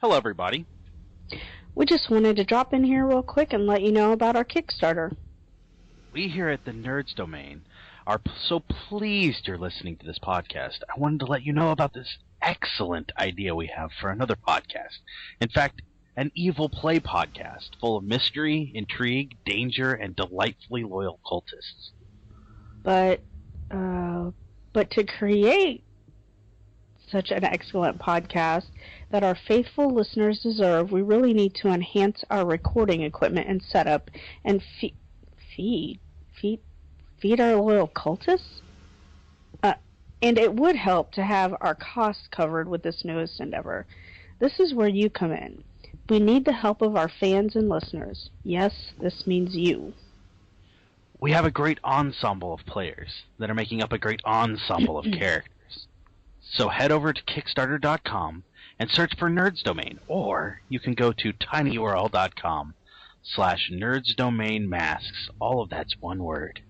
Hello, everybody. We just wanted to drop in here real quick and let you know about our Kickstarter. We here at the Nerds Domain are so pleased you're listening to this podcast. I wanted to let you know about this excellent idea we have for another podcast. In fact, an evil play podcast full of mystery, intrigue, danger, and delightfully loyal cultists. But to create such an excellent podcast that our faithful listeners deserve, we really need to enhance our recording equipment and setup and feed our loyal cultists. And it would help to have our costs covered with this newest endeavor. This is where you come in. We need the help of our fans and listeners. Yes, this means you. We have a great ensemble of players that are making up a great ensemble of characters. So head over to Kickstarter.com and search for Nerds Domain, or you can go to tinyurl.com/nerdsdomainmasks. All of that's one word.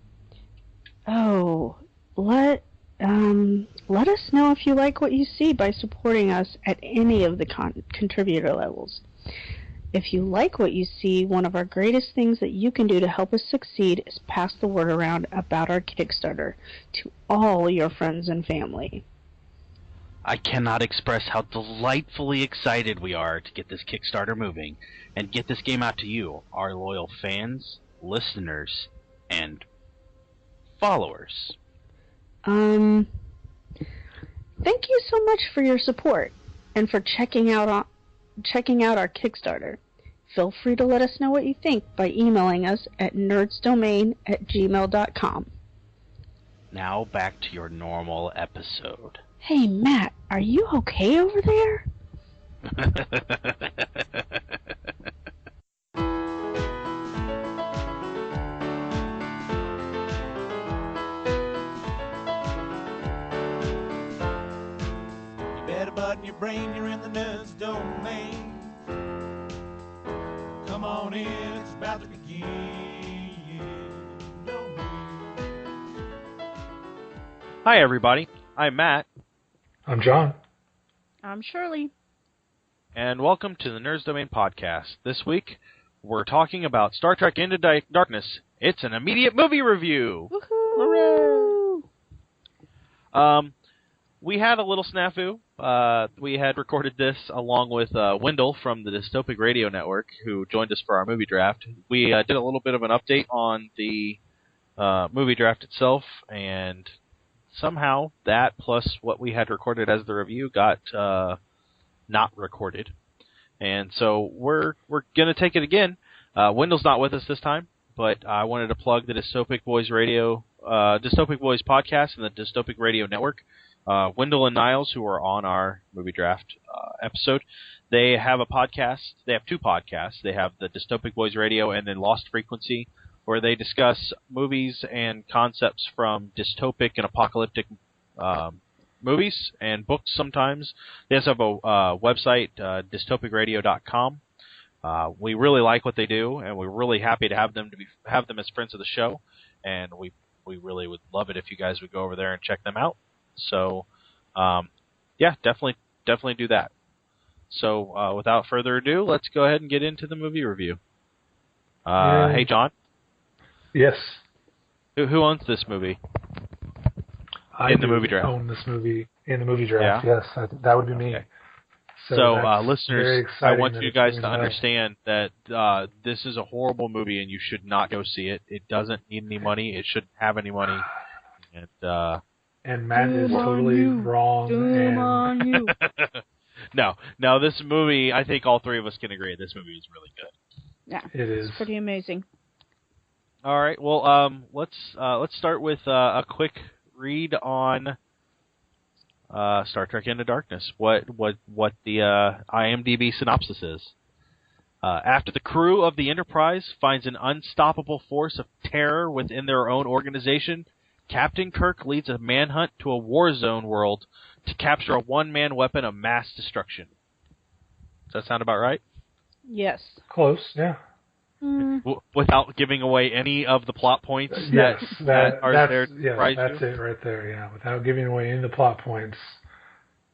Oh, let us know if you like what you see by supporting us at any of the contributor levels. If you like what you see, one of our greatest things that you can do to help us succeed is pass the word around about our Kickstarter to all your friends and family. I cannot express how delightfully excited we are to get this Kickstarter moving and get this game out to you, our loyal fans, listeners, and followers. Thank you so much for your support and for checking out our Kickstarter. Feel free to let us know what you think by emailing us at nerdsdomain@gmail.com. Now back to your normal episode. Hey, Matt, are you okay over there? You better button your brain, you're in the Nerds Domain. Come on in, it's about to begin. Hi, everybody. I'm Matt. I'm John. I'm Shirley. And welcome to the Nerds Domain podcast. This week, we're talking about Star Trek Into Darkness. It's an immediate movie review. Woohoo! Hooray! We had a little snafu. We had recorded this along with Wendell from the Dystopic Radio Network, who joined us for our movie draft. We did a little bit of an update on the movie draft itself, and somehow that plus what we had recorded as the review got not recorded. And so we're going to take it again. Wendell's not with us this time, but I wanted to plug the Dystopic Boys podcast and the Dystopic Radio Network. Wendell and Niles, who are on our movie draft episode, they have a podcast. They have two podcasts. They have the Dystopic Boys Radio and then Lost Frequency, where they discuss movies and concepts from dystopic and apocalyptic movies and books sometimes. They also have a website, dystopicradio.com. We really like what they do, and we're really happy to have them as friends of the show, and we really would love it if you guys would go over there and check them out. So, yeah, definitely do that. So, without further ado, let's go ahead and get into the movie review. Hey, John. Yes. Who owns this movie? I movie draft. own this movie in the movie draft. Yeah? Yes, that would be me. Okay. So listeners, I want you guys to understand that this is a horrible movie and you should not go see it. It doesn't need any money. It shouldn't have any money. And Matt is totally wrong. On you. No, this movie, I think all three of us can agree, this movie is really good. Yeah, it is. It's pretty amazing. All right, well, let's start with a quick read on Star Trek Into Darkness. What the IMDb synopsis is. After the crew of the Enterprise finds an unstoppable force of terror within their own organization, Captain Kirk leads a manhunt to a war zone world to capture a one-man weapon of mass destruction. Does that sound about right? Yes. Close, yeah. Without giving away any of the plot points yes, that are there. Yeah, that's it right there, yeah. Without giving away any of the plot points,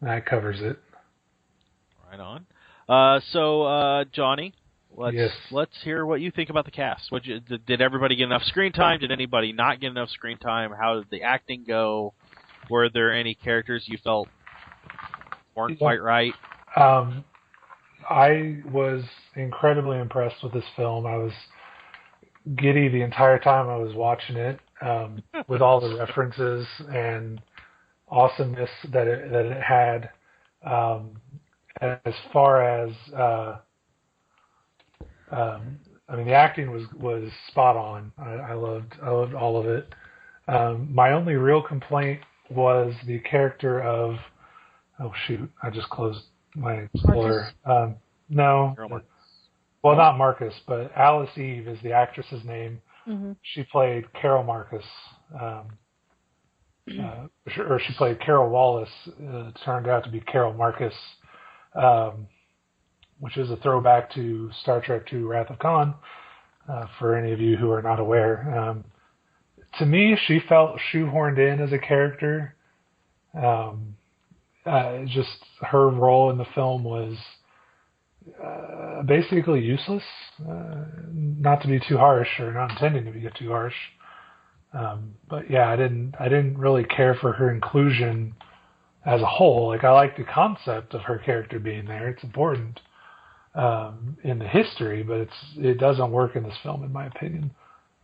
that covers it. Right on. So Johnny, Yes. let's hear what you think about the cast. Did everybody get enough screen time? Did anybody not get enough screen time? How did the acting go? Were there any characters you felt weren't quite right? I was incredibly impressed with this film. I was giddy the entire time I was watching it, with all the references and awesomeness that it had. As far as I mean, the acting was spot on. I loved all of it. My only real complaint was the character of, oh shoot, I just closed my Explorer. No, well, not Marcus, but Alice Eve is the actress's name. Mm-hmm. She played Carol Marcus, or she played Carol Wallace. It turned out to be Carol Marcus, which is a throwback to Star Trek II: Wrath of Khan, for any of you who are not aware. To me, she felt shoehorned in as a character. Just her role in the film was basically useless. Not to be too harsh, or not intending to be too harsh. But yeah, I didn't really care for her inclusion as a whole. Like, I like the concept of her character being there. It's important in the history, but it doesn't work in this film, in my opinion.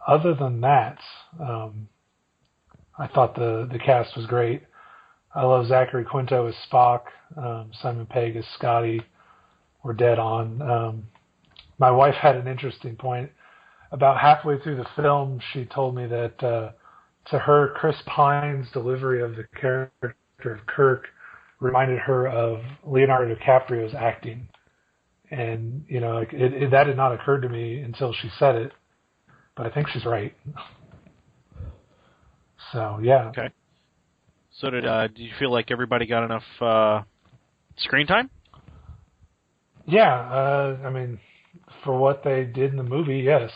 Other than that, I thought the cast was great. I love Zachary Quinto as Spock. Simon Pegg as Scotty. We're dead on. My wife had an interesting point. About halfway through the film, she told me that to her, Chris Pine's delivery of the character of Kirk reminded her of Leonardo DiCaprio's acting. And, you know, that had not occurred to me until she said it. But I think she's right. So, yeah. Okay. So did you feel like everybody got enough screen time? Yeah, I mean, for what they did in the movie, yes.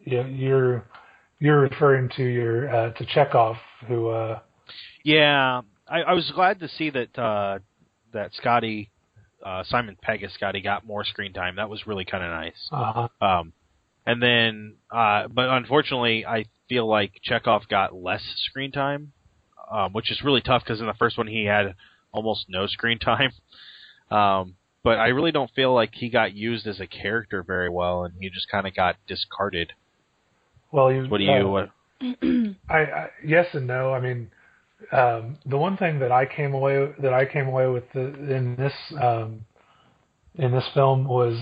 You're referring to to Chekhov, who. Yeah, I was glad to see that Scotty, Simon Pegg as Scotty, got more screen time. That was really kind of nice. Uh-huh. And then, but unfortunately, I feel like Chekhov got less screen time, which is really tough because in the first one he had almost no screen time. But I really don't feel like he got used as a character very well, and he just kind of got discarded. Well, what do you? I yes and no. I mean, the one thing that I came away with in this film was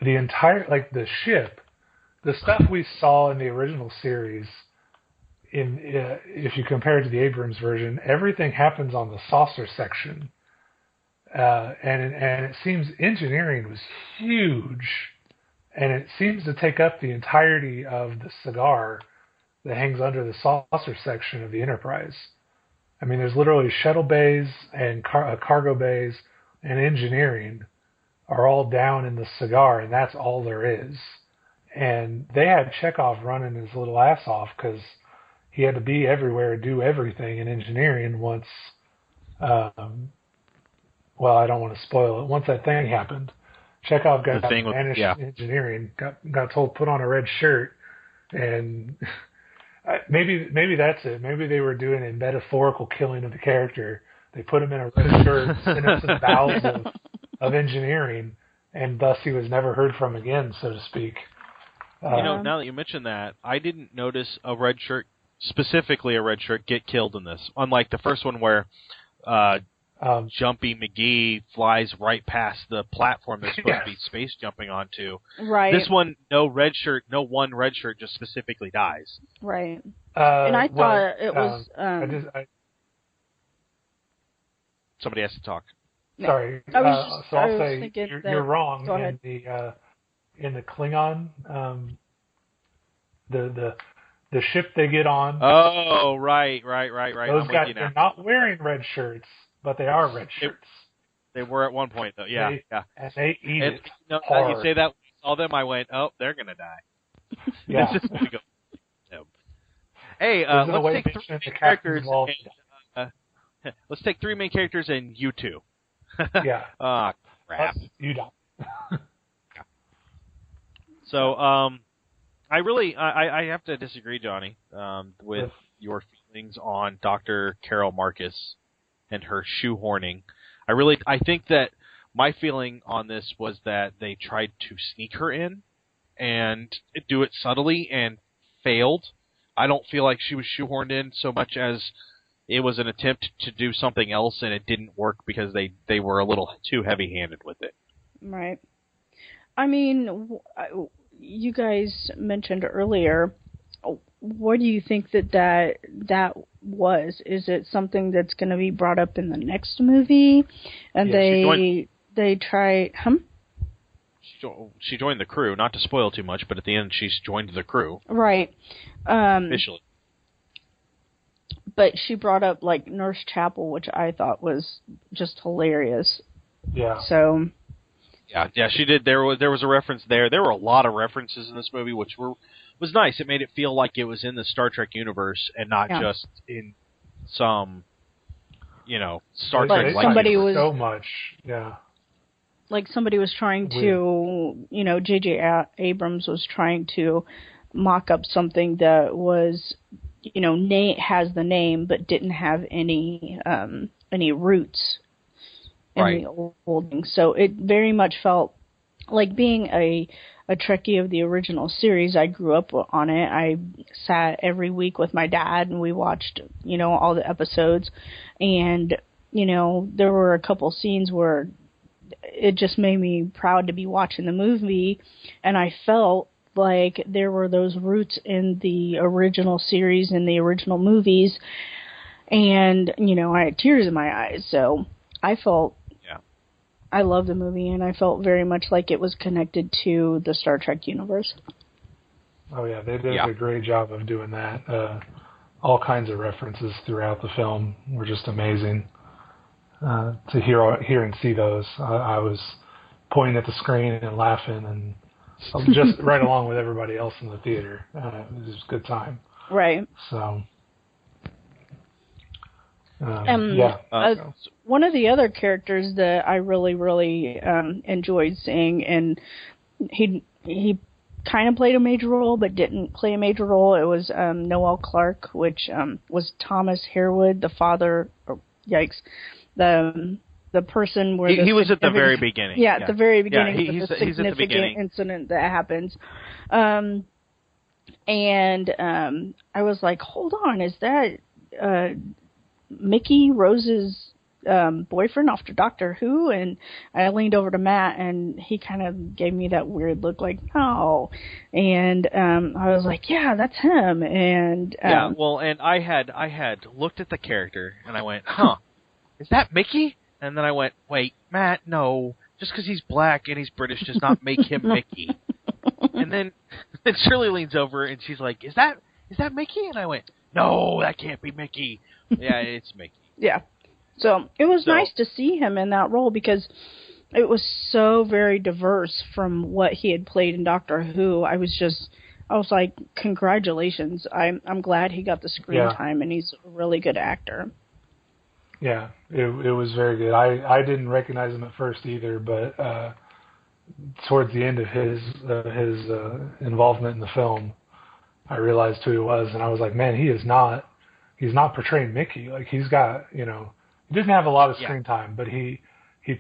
the entire, like, the ship, the stuff we saw in the original series. If you compare it to the Abrams version, everything happens on the saucer section. And it seems engineering was huge, and it seems to take up the entirety of the cigar that hangs under the saucer section of the Enterprise. I mean, there's literally shuttle bays and cargo bays, and engineering are all down in the cigar, and that's all there is. And they had Chekhov running his little ass off because he had to be everywhere, do everything in engineering once. Well, I don't want to spoil it. Once that thing happened, Chekhov got banished engineering, got told put on a red shirt, and maybe that's it. Maybe they were doing a metaphorical killing of the character. They put him in a red shirt, sent him to the bowels of engineering, and thus he was never heard from again, so to speak. Now that you mention that, I didn't notice specifically a red shirt, get killed in this. Unlike the first one where Jumpy McGee flies right past the platform they're supposed to be space jumping onto. Right. This one, no one red shirt just specifically dies. Right. And I thought it was... Somebody has to talk. Sorry. I'll say you're wrong. In the Klingon, the ship they get on. Oh, right. Those guys, they're not wearing red shirts, but they are red shirts. They were at one point, though. Yeah. And they eat it. You say that when I saw them, I went, "Oh, they're gonna die." Yeah. This is gonna go. No. Hey, let's take three main characters. Let's take three main characters and you two. Yeah. Ah, crap. You don't. So, I have to disagree, Johnny, with your feelings on Dr. Carol Marcus and her shoehorning. I think that my feeling on this was that they tried to sneak her in and do it subtly and failed. I don't feel like she was shoehorned in so much as it was an attempt to do something else and it didn't work because they were a little too heavy-handed with it. Right. I mean, you guys mentioned earlier, what do you think that was? Is it something that's going to be brought up in the next movie? And they try, She joined the crew, not to spoil too much, but at the end she's joined the crew. Right. Officially. But she brought up, like, Nurse Chapel, which I thought was just hilarious. Yeah. So... Yeah, she did. There was a reference there. There were a lot of references in this movie, which was nice. It made it feel like it was in the Star Trek universe and not just in some, Star Trek. Like somebody was so much, yeah. Like somebody was trying to, J.J. Abrams was trying to mock up something that was, has the name but didn't have any roots. In the old thing. So it very much felt like being a Trekkie of the original series. I grew up on it. I sat every week with my dad and we watched, all the episodes. And, there were a couple scenes where it just made me proud to be watching the movie. And I felt like there were those roots in the original series and the original movies. And, I had tears in my eyes. So I felt I love the movie, and I felt very much like it was connected to the Star Trek universe. Oh, yeah, they did a great job of doing that. All kinds of references throughout the film were just amazing. To hear and see those, I was pointing at the screen and laughing, and just right along with everybody else in the theater. It was a good time. Right. So... one of the other characters that I really, really enjoyed seeing, and he kind of played a major role, but didn't play a major role. It was Noel Clarke, which was Thomas Harewood, the father. The person where he was at the very beginning. Yeah, at the very beginning. He's the at the beginning. Incident that happens. And I was like, hold on, is that Mickey Rose's boyfriend after Doctor Who? And I leaned over to Matt, and he kind of gave me that weird look, like, no. And I was like, yeah, that's him. And and I had looked at the character, and I went, huh, is that Mickey? And then I went, wait, Matt, no, just because he's black and he's British does not make him Mickey. And then Shirley leans over, and she's like, is that Mickey? And I went, no, that can't be Mickey. Yeah, it's Mickey. Yeah. So it was nice to see him in that role because it was so very diverse from what he had played in Doctor Who. I was like, congratulations. I'm glad he got the screen time, and he's a really good actor. Yeah, it was very good. I didn't recognize him at first either, but towards the end of his involvement in the film, I realized who he was, and I was like, man, he's not portraying Mickey. Like, he's got, he didn't have a lot of screen time, but he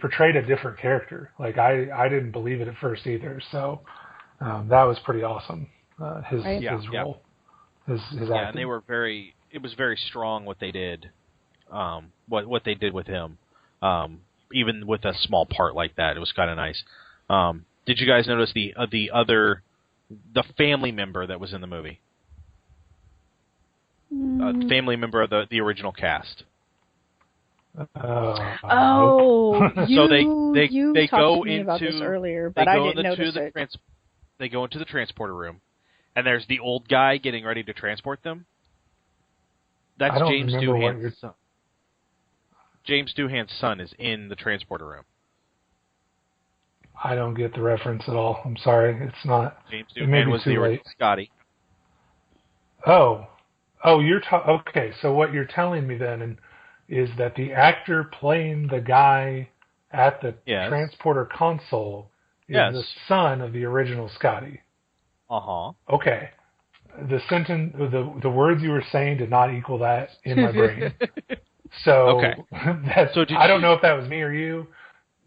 portrayed a different character. Like, I didn't believe it at first either. So that was pretty awesome. His role, his acting. Yeah, and it was very strong what they did. What they did with him, even with a small part like that, it was kind of nice. Did you guys notice the family member that was in the movie? The family member of the original cast. So they go into about this earlier, but I didn't notice it. They go into the transporter room, and there's the old guy getting ready to transport them. That's James Doohan's son. James Doohan's son is in the transporter room. I don't get the reference at all. I'm sorry. It's not. James Doohan was the original Scotty. Oh, you're okay. So what you're telling me then is that the actor playing the guy at the Yes. transporter console is Yes. the son of the original Scotty. Uh-huh. Okay. The sentence, the words you were saying did not equal that in my brain. So, Okay. I don't know if that was me or you.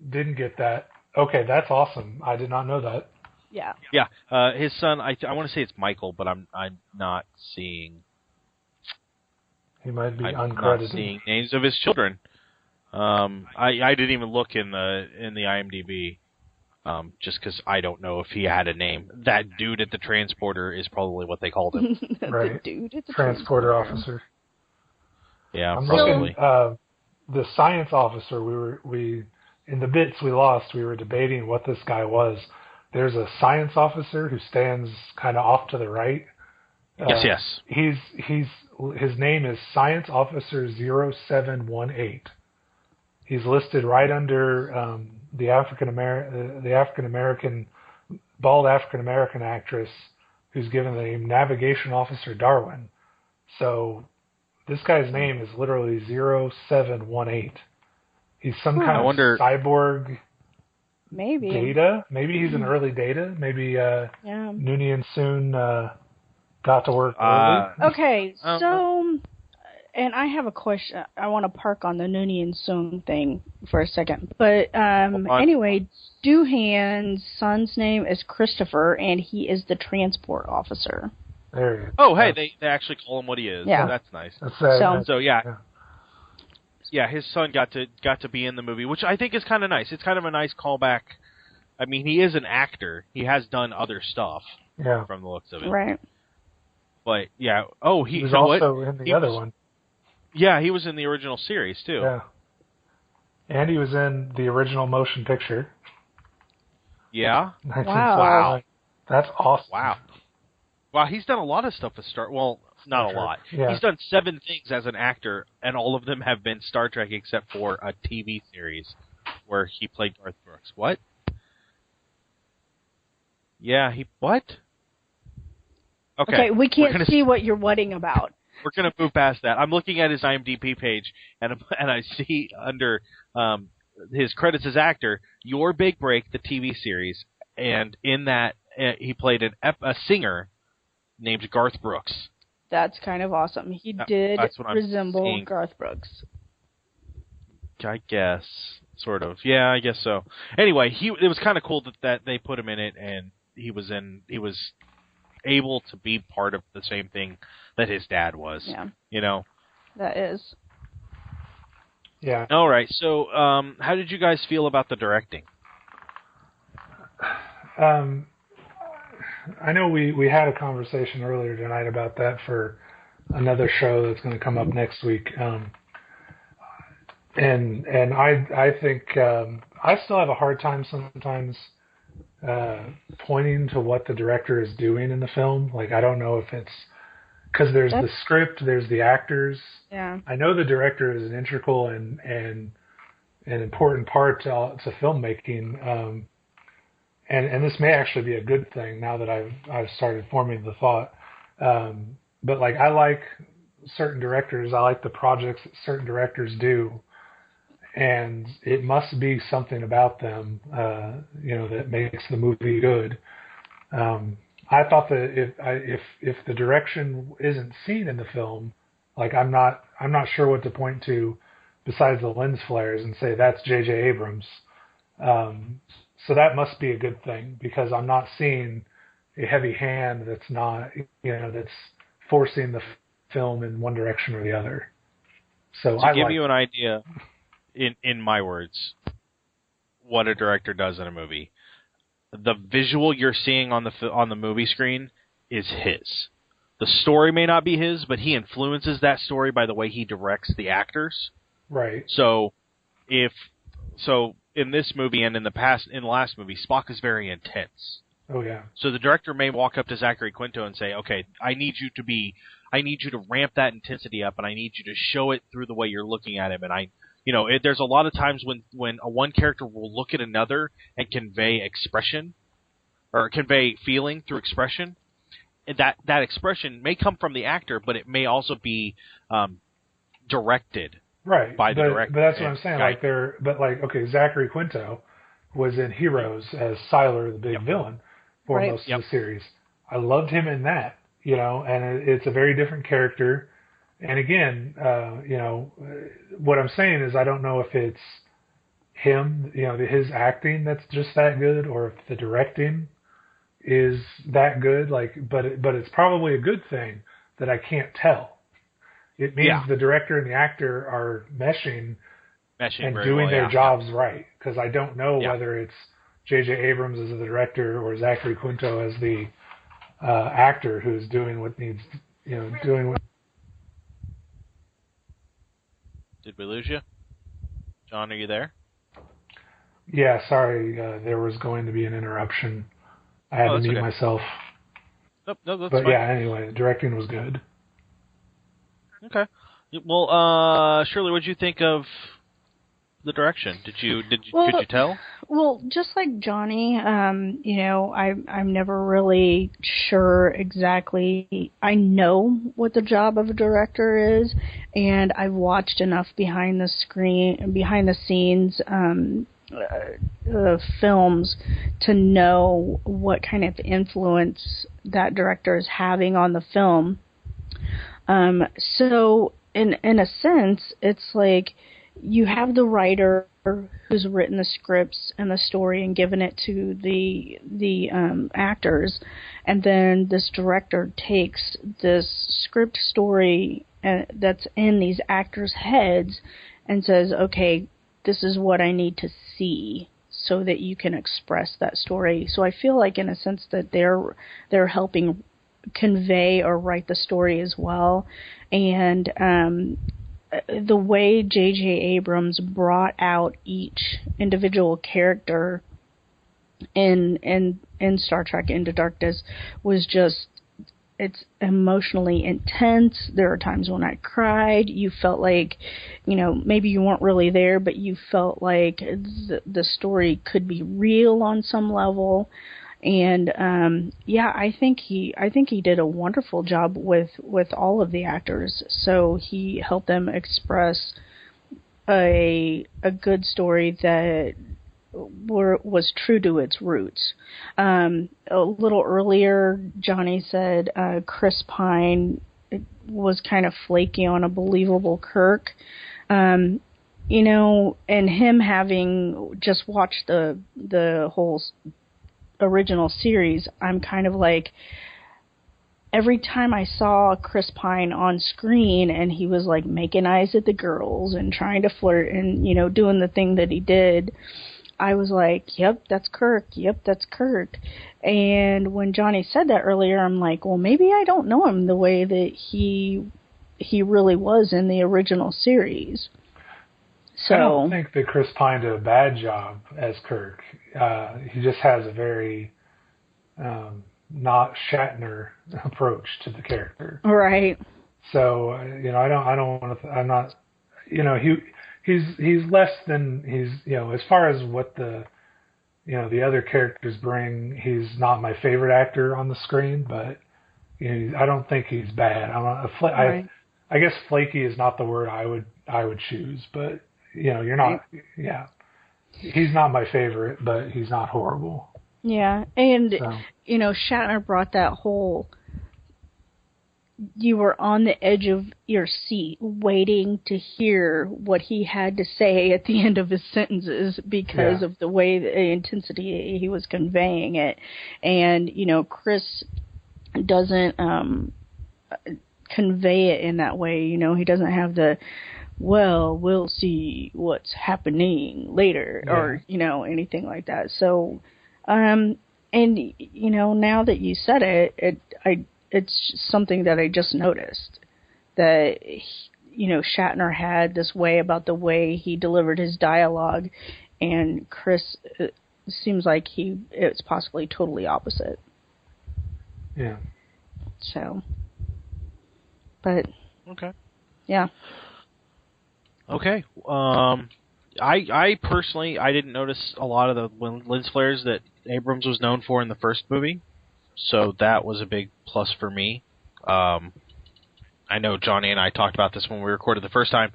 Didn't get that. Okay, that's awesome. I did not know that. Yeah. Yeah. His son, I want to say it's Michael, but I'm not seeing. He might be I'm uncredited. not seeing names of his children. I didn't even look in the IMDb. Just because I don't know if he had a name. That dude at the transporter is probably what they called him. Right. The dude at the Transporter officer. Yeah, I'm probably. looking, the science officer, we in the bits we lost, we were debating what this guy was. There's a science officer who stands kind of off to the right. Yes. His name is Science Officer 0718. He's listed right under the African American bald African American actress who's given the name Navigation Officer Darwin. So this guy's name is literally 0718. He's some kind of cyborg. Maybe. Data? Maybe he's an early Data. Maybe Noonien soon got to work early. Okay, so, and I have a question. I want to park on the Noonien soon thing for a second. But anyway, Doohan's son's name is Christopher, and he is the transport officer. There you go. Oh, hey, they actually call him what he is. Yeah. So that's nice. So yeah. Yeah, his son got to be in the movie, which I think is kind of nice. It's kind of a nice callback. I mean, he is an actor. He has done other stuff. Yeah. From the looks of it. Right. But yeah. Oh, he was also in the other one. Yeah, he was in the original series too. Yeah. And he was in the original motion picture. Yeah. Wow. That's awesome. Wow, he's done a lot of stuff with Star. Well, not a lot. Yeah. He's done 7 things as an actor, and all of them have been Star Trek except for a TV series where he played Garth Brooks. What? Yeah, what? Okay, we can't see what you're whatting about. We're going to move past that. I'm looking at his IMDb page, and I see under his credits as actor, Your Big Break, the TV series, and in that he played a singer named Garth Brooks. That's kind of awesome. He did resemble seeing. Garth Brooks. I guess, sort of. Yeah, I guess so. Anyway, it was kind of cool that they put him in it, and he was able to be part of the same thing that his dad was. Yeah. You know? That is. Yeah. All right. So, how did you guys feel about the directing? I know we had a conversation earlier tonight about that for another show that's going to come up next week. And I think I still have a hard time sometimes pointing to what the director is doing in the film. Like, I don't know if it's because there's the script, there's the actors. Yeah. I know the director is an integral and an important part to filmmaking. And this may actually be a good thing now that I've started forming the thought. But like, I like certain directors. I like the projects that certain directors do, and it must be something about them, that makes the movie good. I thought that if the direction isn't seen in the film, like I'm not sure what to point to besides the lens flares and say that's J.J. Abrams. So that must be a good thing because I'm not seeing a heavy hand that's not, that's forcing the film in one direction or the other. So to give you an idea, in my words, what a director does in a movie, the visual you're seeing on the movie screen is his. The story may not be his, but he influences that story by the way he directs the actors. Right. So in this movie and in the last movie, Spock is very intense. Oh yeah. So the director may walk up to Zachary Quinto and say, "Okay, I need you to ramp that intensity up, and I need you to show it through the way you're looking at him." And there's a lot of times when one character will look at another and convey expression or convey feeling through expression. That expression may come from the actor, but it may also be directed right by the director. But that's what I'm saying. Okay, Zachary Quinto was in Heroes as Siler, the big villain, for most of the series. I loved him in that, and it's a very different character. And again, what I'm saying is I don't know if it's him, his acting that's just that good, or if the directing is that good. But it's probably a good thing that I can't tell. It means the director and the actor are meshing and doing their jobs right. Because I don't know whether it's J.J. Abrams as the director or Zachary Quinto as the actor who's doing what needs, doing what. Did we lose you? John, are you there? Yeah, sorry. There was going to be an interruption. I had to mute myself. No, that's but fine. Yeah, anyway, the directing was good. Okay. Well, Shirley, what did you think of the direction? Did you tell? Well, just like Johnny, I'm never really sure exactly. I know what the job of a director is, and I've watched enough behind the scenes films to know what kind of influence that director is having on the film. So in a sense, it's like you have the writer who's written the scripts and the story and given it to the actors, and then this director takes this script story that's in these actors' heads and says, okay, this is what I need to see so that you can express that story. So I feel like in a sense that they're helping convey or write the story as well. And the way J.J. Abrams brought out each individual character in Star Trek Into Darkness was just, it's emotionally intense. There are times when I cried. You felt like, maybe you weren't really there, but you felt like the story could be real on some level. And I think he did a wonderful job with all of the actors. So he helped them express a good story that was true to its roots. A little earlier, Johnny said Chris Pine was kind of flaky on a believable Kirk. And him having just watched the whole original series, I'm kind of like, every time I saw Chris Pine on screen and he was like making eyes at the girls and trying to flirt and doing the thing that he did, I was like, yep, that's Kirk. Yep, that's Kirk. And when Johnny said that earlier, I'm like, well, maybe I don't know him the way that he really was in the original series. So I don't think that Chris Pine did a bad job as Kirk. He just has a very not Shatner approach to the character. Right. So I don't want to. I'm not. He's less than as far as what the the other characters bring. He's not my favorite actor on the screen, but I don't think he's bad. Right. I guess flaky is not the word I would choose, but you're not. Yeah, he's not my favorite, but he's not horrible. Yeah, and Shatner brought that whole. You were on the edge of your seat waiting to hear what he had to say at the end of his sentences because of the way, the intensity he was conveying it. And, Chris doesn't convey it in that way. He doesn't have the, well, we'll see what's happening later or, anything like that. So, and, now that you said it, it's something that I just noticed, that, Shatner had this way about the way he delivered his dialogue, and Chris, it seems like it's possibly totally opposite. Yeah. So, but. Okay. Yeah. Okay. I personally, I didn't notice a lot of the lens flares that Abrams was known for in the first movie. So that was a big plus for me. I know Johnny and I talked about this when we recorded the first time,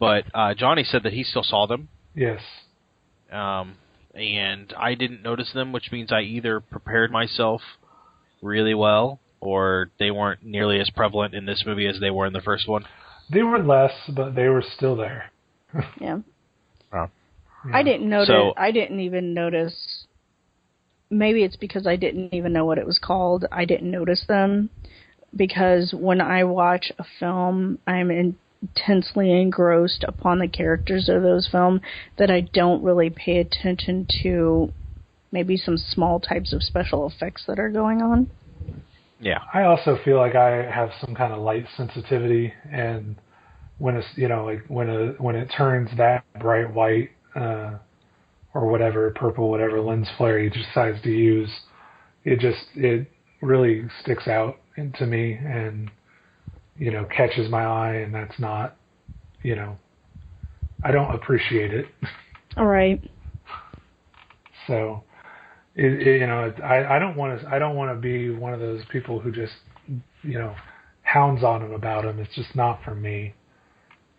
but Johnny said that he still saw them. Yes. And I didn't notice them, which means I either prepared myself really well, or they weren't nearly as prevalent in this movie as they were in the first one. They were less, but they were still there. Yeah. Oh. Yeah. I didn't notice. I didn't even notice. Maybe it's because I didn't even know what it was called. I didn't notice them because when I watch a film, I'm intensely engrossed upon the characters of those films that I don't really pay attention to maybe some small types of special effects that are going on. Yeah. I also feel like I have some kind of light sensitivity, and when it's, like when it turns that bright white or whatever, purple, whatever lens flare he decides to use, it really sticks out to me and, catches my eye, and that's not, I don't appreciate it. All right. So, I don't want to be one of those people who just, hounds on him about him. It's just not for me.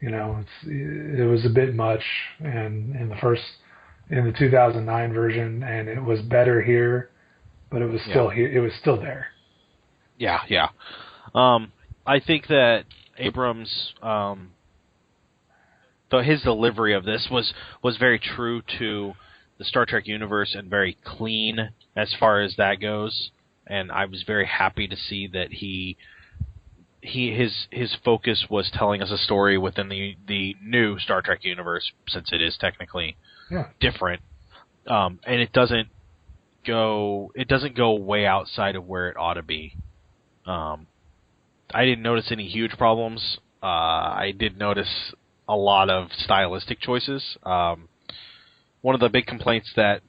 It was a bit much, and in the 2009 version, and it was better here, but it was still here. It was still there. Yeah, yeah. I think that Abrams, his delivery of this was very true to the Star Trek universe and very clean as far as that goes. And I was very happy to see that his focus was telling us a story within the new Star Trek universe, since it is technically different, and it doesn't go way outside of where it ought to be. I didn't notice any huge problems. I did notice a lot of stylistic choices. One of the big complaints that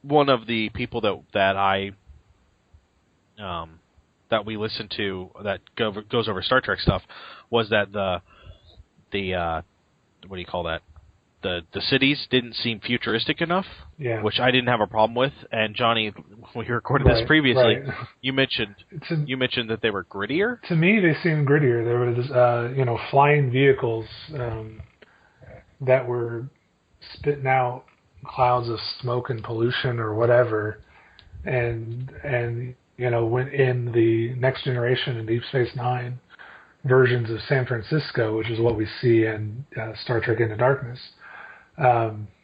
one of the people that we listen to that goes over Star Trek stuff was that the what do you call that? The cities didn't seem futuristic enough, which I didn't have a problem with. And Johnny, when we recorded this previously, you mentioned that they were grittier. To me, they seemed grittier. There was flying vehicles that were spitting out clouds of smoke and pollution or whatever, and when in the Next Generation and Deep Space Nine versions of San Francisco, which is what we see in Star Trek Into Darkness,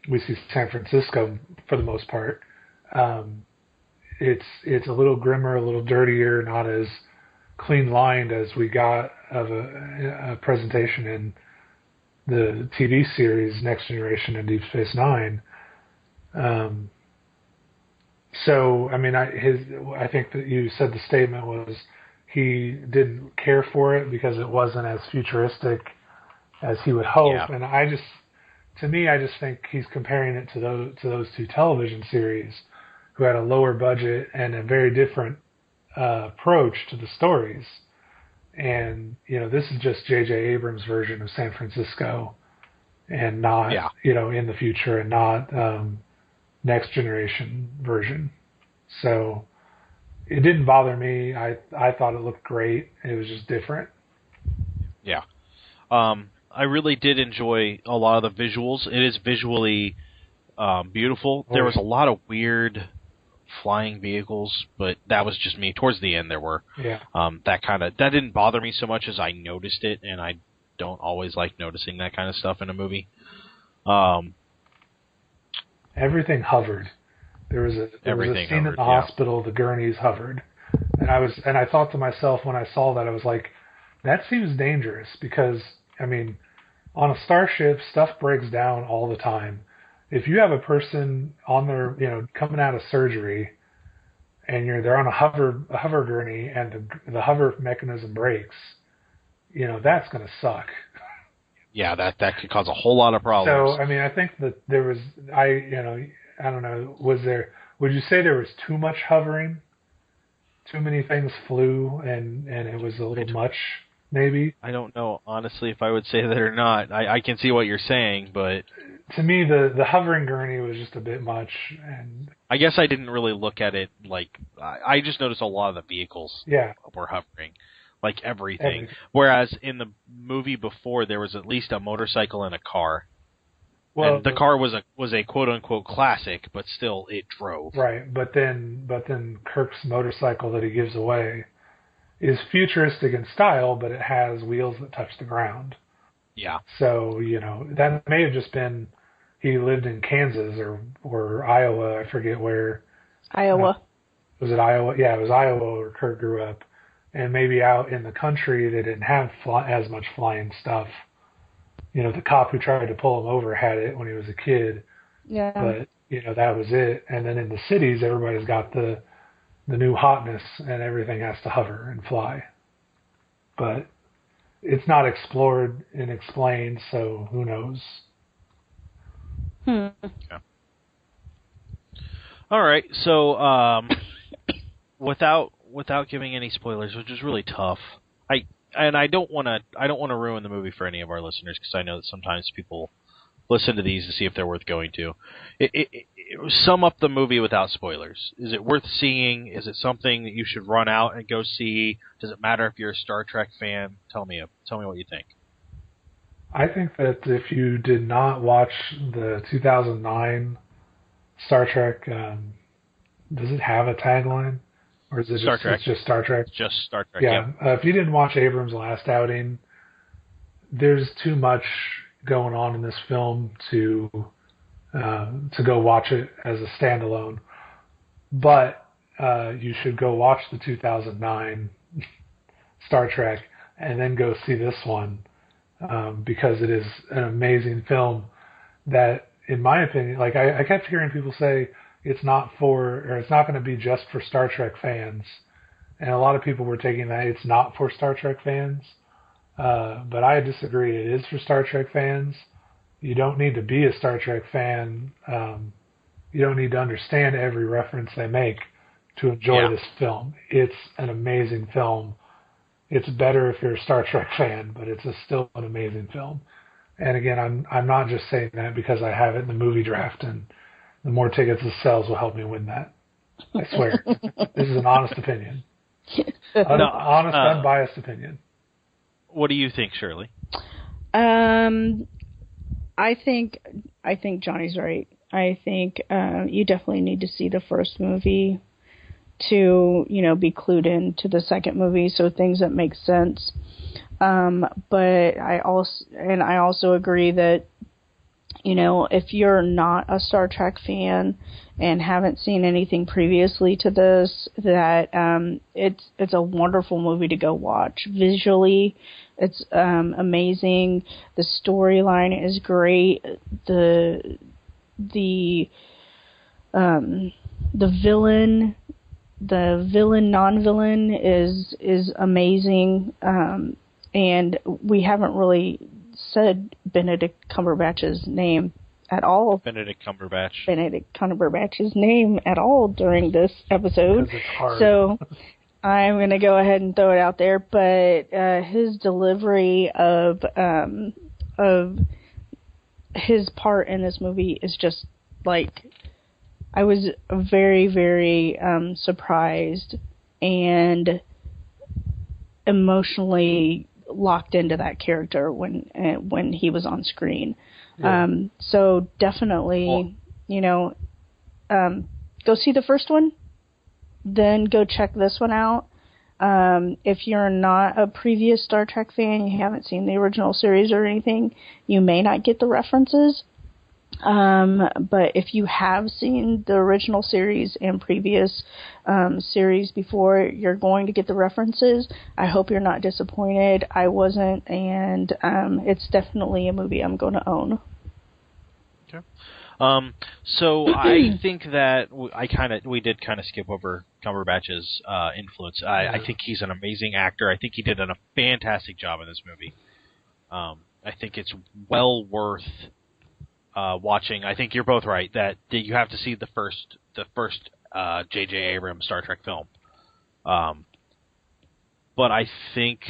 we see San Francisco for the most part. It's a little grimmer, a little dirtier, not as clean lined as we got of a presentation in the TV series Next Generation and Deep Space Nine. So, I mean, I think that you said the statement was he didn't care for it because it wasn't as futuristic as he would hope. Yeah. And I just think he's comparing it to those two television series who had a lower budget and a very different approach to the stories. And, this is just J.J. Abrams' version of San Francisco and not, in the future and not Next Generation version. So it didn't bother me. I thought it looked great. It was just different. Yeah. I really did enjoy a lot of the visuals. It is visually beautiful. There was a lot of weird flying vehicles, but that was just me. Towards the end there were. Yeah. That didn't bother me so much as I noticed it, and I don't always like noticing that kind of stuff in a movie. Everything hovered. There was a scene in the hospital, the gurneys hovered. And I thought to myself when I saw that, I was like, that seems dangerous because, I mean, on a starship, stuff breaks down all the time. If you have a person on their, coming out of surgery and they're on a hover gurney and the hover mechanism breaks, that's going to suck. Yeah, that could cause a whole lot of problems. So, I mean, I think that there was, I don't know, would you say there was too much hovering? Too many things flew and it was a little much, maybe? I don't know, honestly, if I would say that or not. I can see what you're saying, but... To me, the hovering gurney was just a bit much. And I guess I didn't really look at it like... I just noticed a lot of the vehicles were hovering. like everything. Whereas in the movie before, there was at least a motorcycle and a car. Well, and the car was a quote unquote classic, but still it drove. Right, but then Kirk's motorcycle that he gives away is futuristic in style, but it has wheels that touch the ground. Yeah. So, that may have just been he lived in Kansas or Iowa, I forget where. Iowa. Was it Iowa? Yeah, it was Iowa where Kirk grew up. And maybe out in the country they didn't have as much flying stuff. The cop who tried to pull him over had it when he was a kid. Yeah. But, that was it. And then in the cities, everybody's got the new hotness and everything has to hover and fly. But it's not explored and explained, so who knows? Yeah. All right, so without giving any spoilers, which is really tough, I don't want to ruin the movie for any of our listeners because I know that sometimes people listen to these to see if they're worth going to. Sum up the movie without spoilers. Is it worth seeing? Is it something that you should run out and go see? Does it matter if you're a Star Trek fan? Tell me what you think. I think that if you did not watch the 2009 Star Trek, does it have a tagline? Or is it Star Trek? It's just Star Trek? Just Star Trek, yeah. If you didn't watch Abrams' last outing, there's too much going on in this film to go watch it as a standalone. But you should go watch the 2009 Star Trek and then go see this one because it is an amazing film that, in my opinion, like I kept hearing people say it's not going to be just for Star Trek fans. And a lot of people were taking that it's not for Star Trek fans. But I disagree. It is for Star Trek fans. You don't need to be a Star Trek fan. You don't need to understand every reference they make to enjoy this film. It's an amazing film. It's better if you're a Star Trek fan, but it's still an amazing film. And again, I'm not just saying that because I have it in the movie draft, and the more tickets it sells will help me win that. I swear. This is an honest opinion. Honest, unbiased opinion. What do you think, Shirley? I think Johnny's right. I think you definitely need to see the first movie to, be clued into the second movie, so things that make sense. But I also agree that, if you're not a Star Trek fan and haven't seen anything previously to this, that it's a wonderful movie to go watch. Visually, it's amazing. The storyline is great. The villain, non-villain is amazing. And we haven't really said Benedict Cumberbatch's name at all. Benedict Cumberbatch's name at all during this episode. So I'm going to go ahead and throw it out there. But his delivery of his part in this movie is just like, I was very, very surprised and emotionally locked into that character when he was on screen. Yeah. So definitely, go see the first one, then go check this one out. If you're not a previous Star Trek fan, you haven't seen the original series or anything, you may not get the references. But if you have seen the original series and previous series before, you're going to get the references. I hope you're not disappointed. I wasn't, and it's definitely a movie I'm going to own. Okay. So I think that we did kind of skip over Cumberbatch's influence. I think he's an amazing actor. I think he did a fantastic job in this movie. I think it's well worth watching. I think you're both right that you have to see the first J.J. Abrams Star Trek film. But I think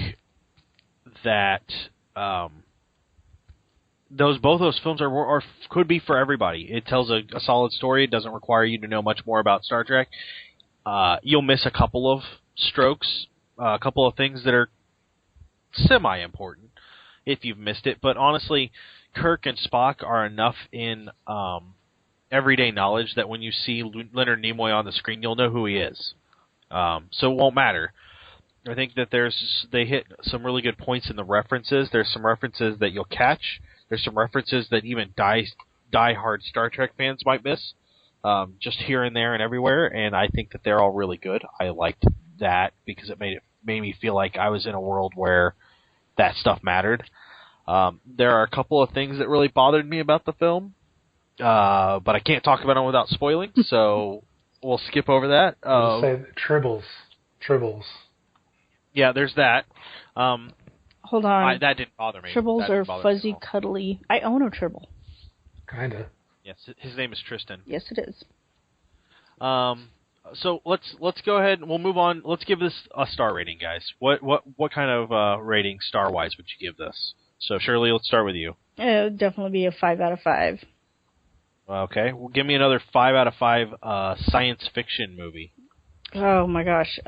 that both those films are could be for everybody. It tells a solid story. It doesn't require you to know much more about Star Trek. You'll miss a couple of strokes, a couple of things that are semi-important if you've missed it. But honestly, Kirk and Spock are enough in everyday knowledge that when you see Leonard Nimoy on the screen, you'll know who he is. So it won't matter. I think that they hit some really good points in the references. There's some references that you'll catch. There's some references that even die-hard Star Trek fans might miss, just here and there and everywhere. And I think that they're all really good. I liked that because it made me feel like I was in a world where that stuff mattered. There are a couple of things that really bothered me about the film, but I can't talk about them without spoiling, so we'll skip over that. Say tribbles. Yeah, there's that. Hold on. That didn't bother me. Tribbles are fuzzy, cuddly. I own a tribble. Kinda. Yes, his name is Tristan. Yes, it is. So let's go ahead and we'll move on. Let's give this a star rating, guys. What kind of rating star-wise would you give this? So Shirley, let's start with you. It would definitely be a 5 out of 5. Okay, well, give me another 5 out of 5 science fiction movie. Oh my gosh.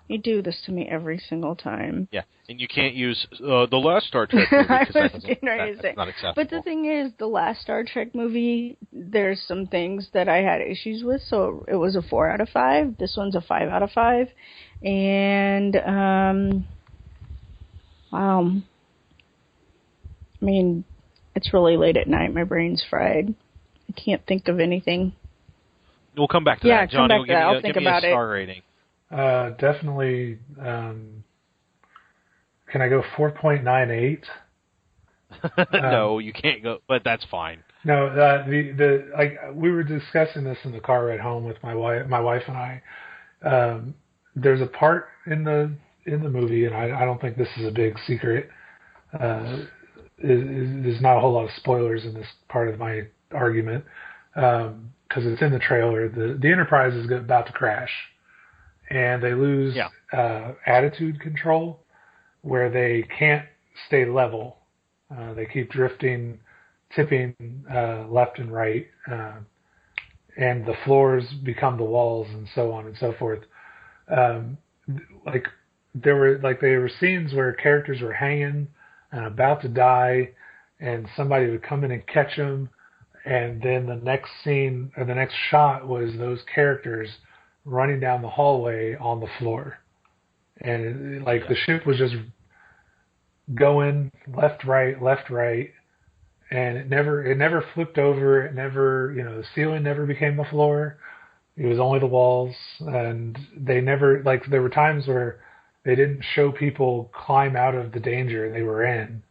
You do this to me every single time. Yeah, and you can't use the last Star Trek movie because that's not acceptable. But the thing is, the last Star Trek movie, there's some things that I had issues with, so it was a 4 out of 5. This one's a 5 out of 5. And, wow. I mean, it's really late at night. My brain's fried. I can't think of anything. We'll come back to that. Johnny, come back to that. I'll think about it. Star rating. Definitely. Can I go 4.98? No, you can't go, but that's fine. No, we were discussing this in the car ride home with my wife and I. There's a part in the movie, and I don't think this is a big secret. There's not a whole lot of spoilers in this part of my argument because it's in the trailer. The Enterprise is about to crash, and they lose attitude control, where they can't stay level. They keep drifting, tipping left and right, and the floors become the walls, and so on and so forth. There were scenes where characters were hanging and about to die, and somebody would come in and catch them, and then the next scene or the next shot was those characters running down the hallway on the floor, and the ship was just going left, right, and it never flipped over. It never, the ceiling never became the floor. It was only the walls, and they never, there were times where they didn't show people climb out of the danger they were in.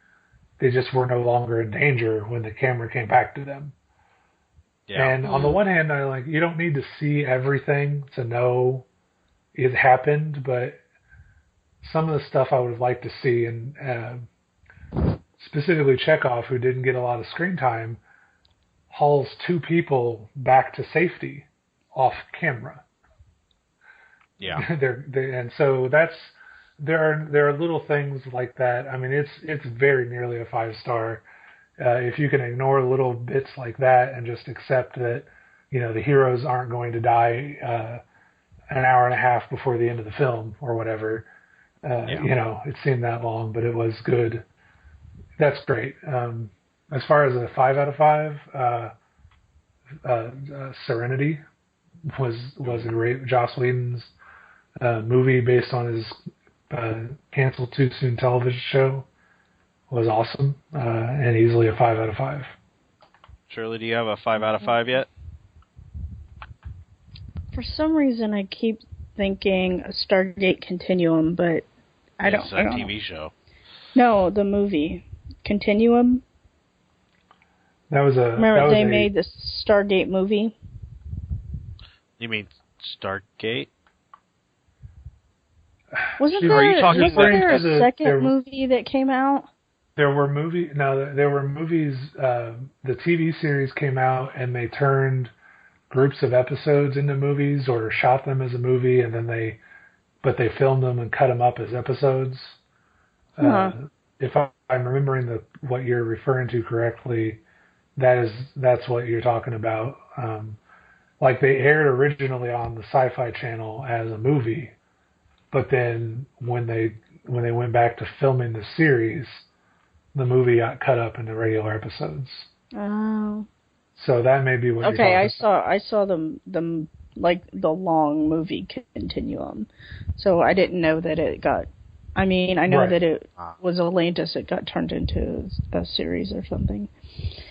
They just were no longer in danger when the camera came back to them. Yeah. And on the one hand, you don't need to see everything to know it happened, but some of the stuff I would have liked to see, and specifically Chekhov, who didn't get a lot of screen time, hauls 2 people back to safety off camera. Yeah. And so there are little things like that. I mean, it's very nearly a 5-star. If you can ignore little bits like that and just accept that, the heroes aren't going to die an hour and a half before the end of the film or whatever. It seemed that long, but it was good. That's great. As far as a 5 out of 5, Serenity was a great Joss Whedon's movie based on his canceled too soon television show. Was awesome and easily a 5 out of 5. Shirley, do you have a 5 out of 5 yet? For some reason, I keep thinking a Stargate Continuum, but I don't. It's a TV show. No, the movie Continuum. Remember they made the Stargate movie? You mean Stargate? Wasn't there a second movie that came out? There were movies. The TV series came out, and they turned groups of episodes into movies, or shot them as a movie, and then they filmed them and cut them up as episodes. If I'm remembering what you're referring to correctly, that's what you're talking about. They aired originally on the Sci-Fi Channel as a movie, But then when they went back to filming the series, the movie got cut up into regular episodes. Oh. So that may be what. Okay, I saw them like the long movie continuum. So I didn't know that it got. I mean, I know Right. that it was Atlantis. It got turned into a series or something.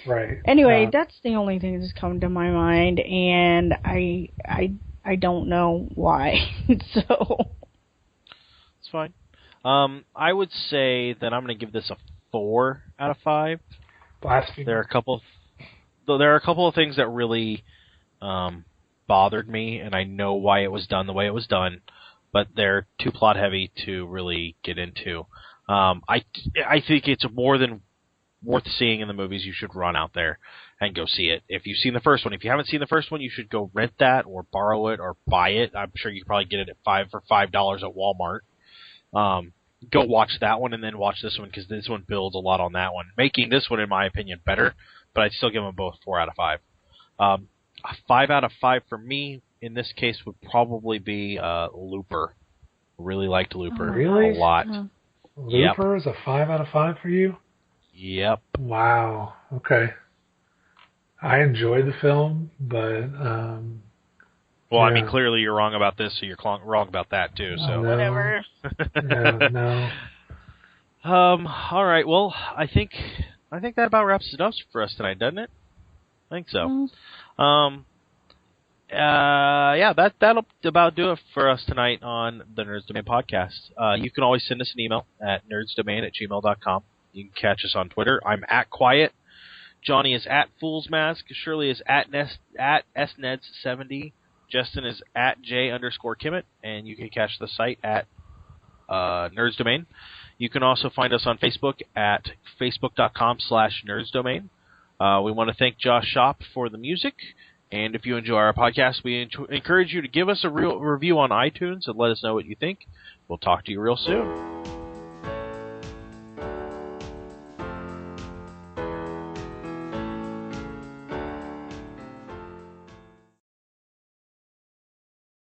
Right. Anyway, that's the only thing that's come to my mind, and I don't know why. So It's fine. I would say that I'm going to give this a 4 out of 5. blasphemy. There are a couple of things that really bothered me, and I know why it was done the way it was done, but they're too plot heavy to really get into. I think it's more than worth seeing in the movies. You should run out there and go see it. If you've seen the first one, if you haven't seen the first one, you should go rent that or borrow it or buy it. I'm sure you could probably get it at $5 at Walmart. Go watch that one and then watch this one, because this one builds a lot on that one, making this one, in my opinion, better. But I'd still give them both 4 out of 5. A 5 out of 5 for me in this case would probably be Looper. Really liked Looper Really? a lot. Looper is a 5 out of 5 for you? Yep. Wow. Okay. I enjoyed the film, but Well, I yeah. mean, clearly you're wrong about this, so you're wrong about that too. So No. whatever. no. All right. Well, I think that about wraps it up for us tonight, doesn't it? I think so. Yeah, that'll about do it for us tonight on the Nerds Domain podcast. You can always send us an email at nerdsdomain@gmail.com. You can catch us on Twitter. I'm at Quiet. Johnny is at Fool's Mask. Shirley is at SNEDS70. Justin is at J_Kimmett. And you can catch the site at Nerds Domain. You can also find us on Facebook at facebook.com/nerdsdomain. We want to thank Josh Shop for the music. And if you enjoy our podcast, we encourage you to give us a real review on iTunes and let us know what you think. We'll talk to you real soon.